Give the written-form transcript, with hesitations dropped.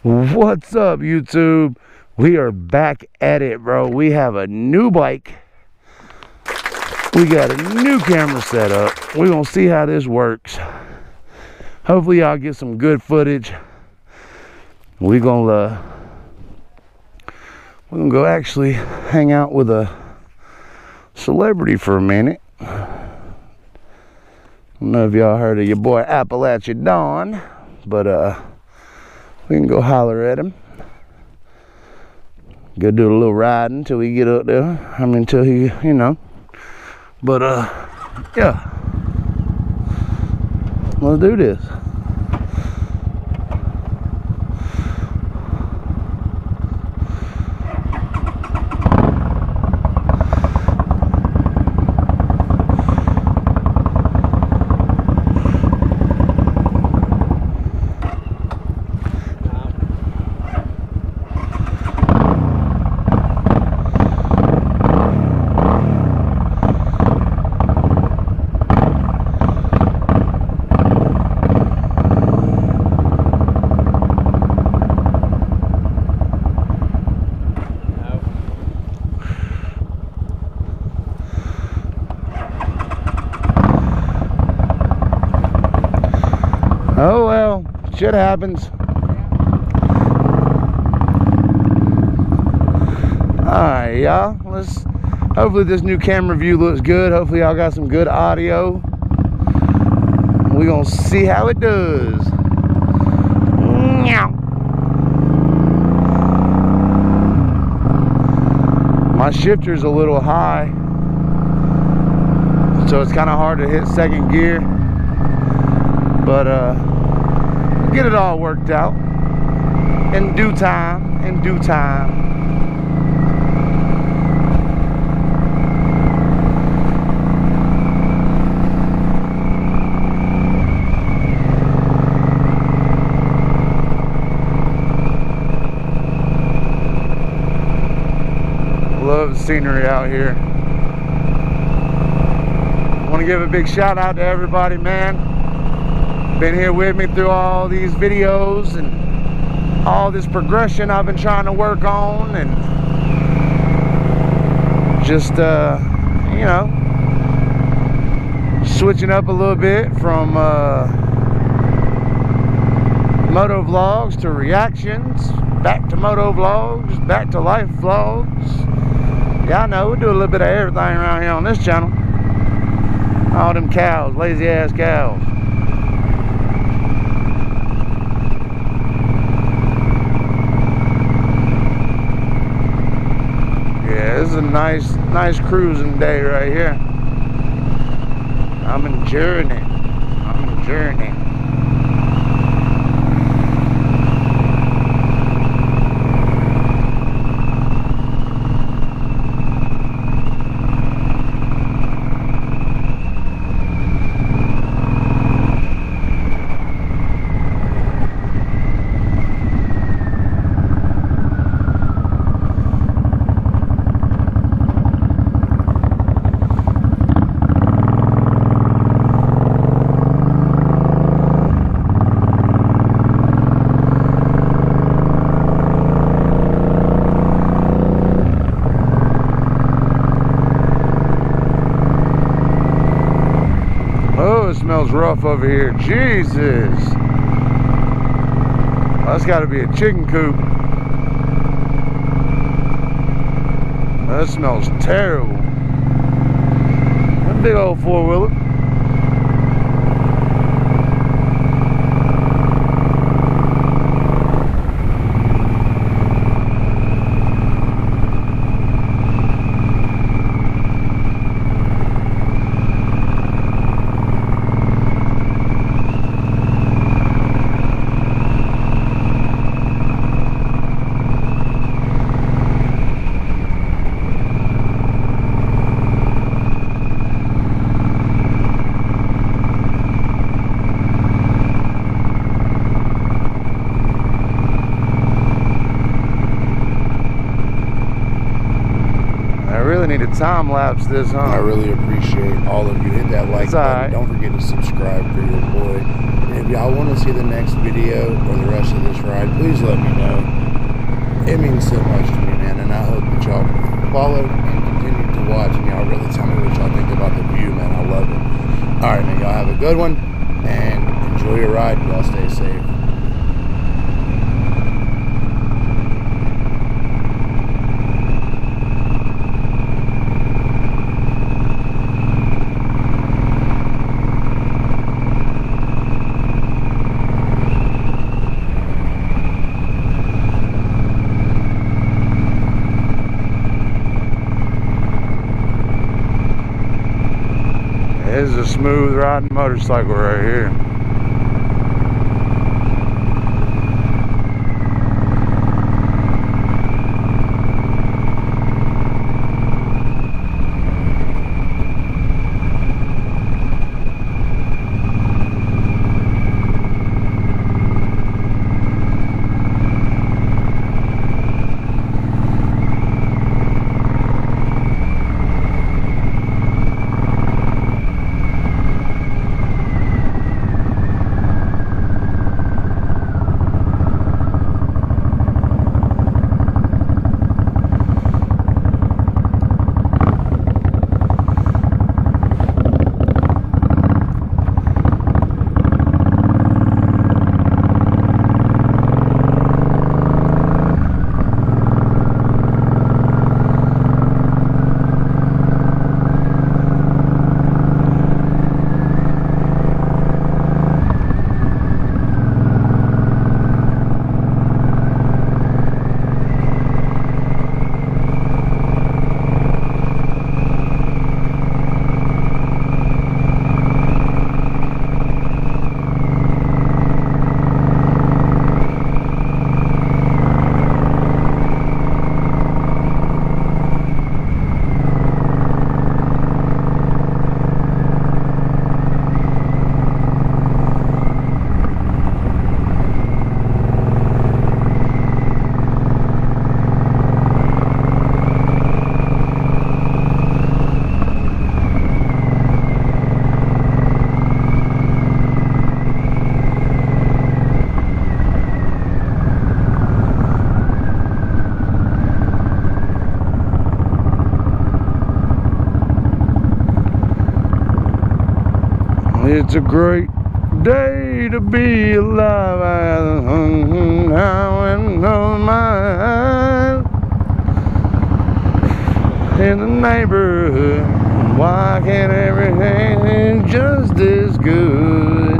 What's up, YouTube? We are back at it, bro. We have a new bike. We got a new camera set up. We're gonna see how this works. Hopefully y'all get some good footage. We're gonna go actually hang out with a celebrity for a minute. I don't know if y'all heard of your boy Appalachia Don, but we can go holler at him. Go do a little riding until we get up there. I mean, until he, you know. But yeah. Let's do this. Oh well, shit happens. Alright, y'all. Hopefully this new camera view looks good. Hopefully y'all got some good audio. We're gonna see how it does. My shifter's a little high, so it's kind of hard to hit second gear. But we'll get it all worked out in due time, Love the scenery out here. I want to give a big shout out to everybody, man. Been here with me through all these videos and all this progression I've been trying to work on, and just you know, switching up a little bit from moto vlogs to reactions, back to moto vlogs, back to life vlogs. Yeah, I know, we do a little bit of everything around here on this channel. All them cows, lazy ass cows. This is a nice cruising day right here. I'm enjoying it. It smells rough over here. Jesus. That's got to be a chicken coop. That smells terrible. That big old four-wheeler. Need to time lapse this, huh? I really appreciate all of you. Hit that like button. Right. Don't forget to subscribe for your boy. And if y'all want to see the next video or the rest of this ride, please please let me know. It means so much to me, man, and I hope that y'all follow and continue to watch, and y'all really tell me what y'all think about the view, man. I love it. All right, man, y'all have a good one, and enjoy your ride. Y'all stay safe. This is a smooth riding motorcycle right here. It's a great day to be alive. I and on my in the neighborhood. Why can't everything be just as good?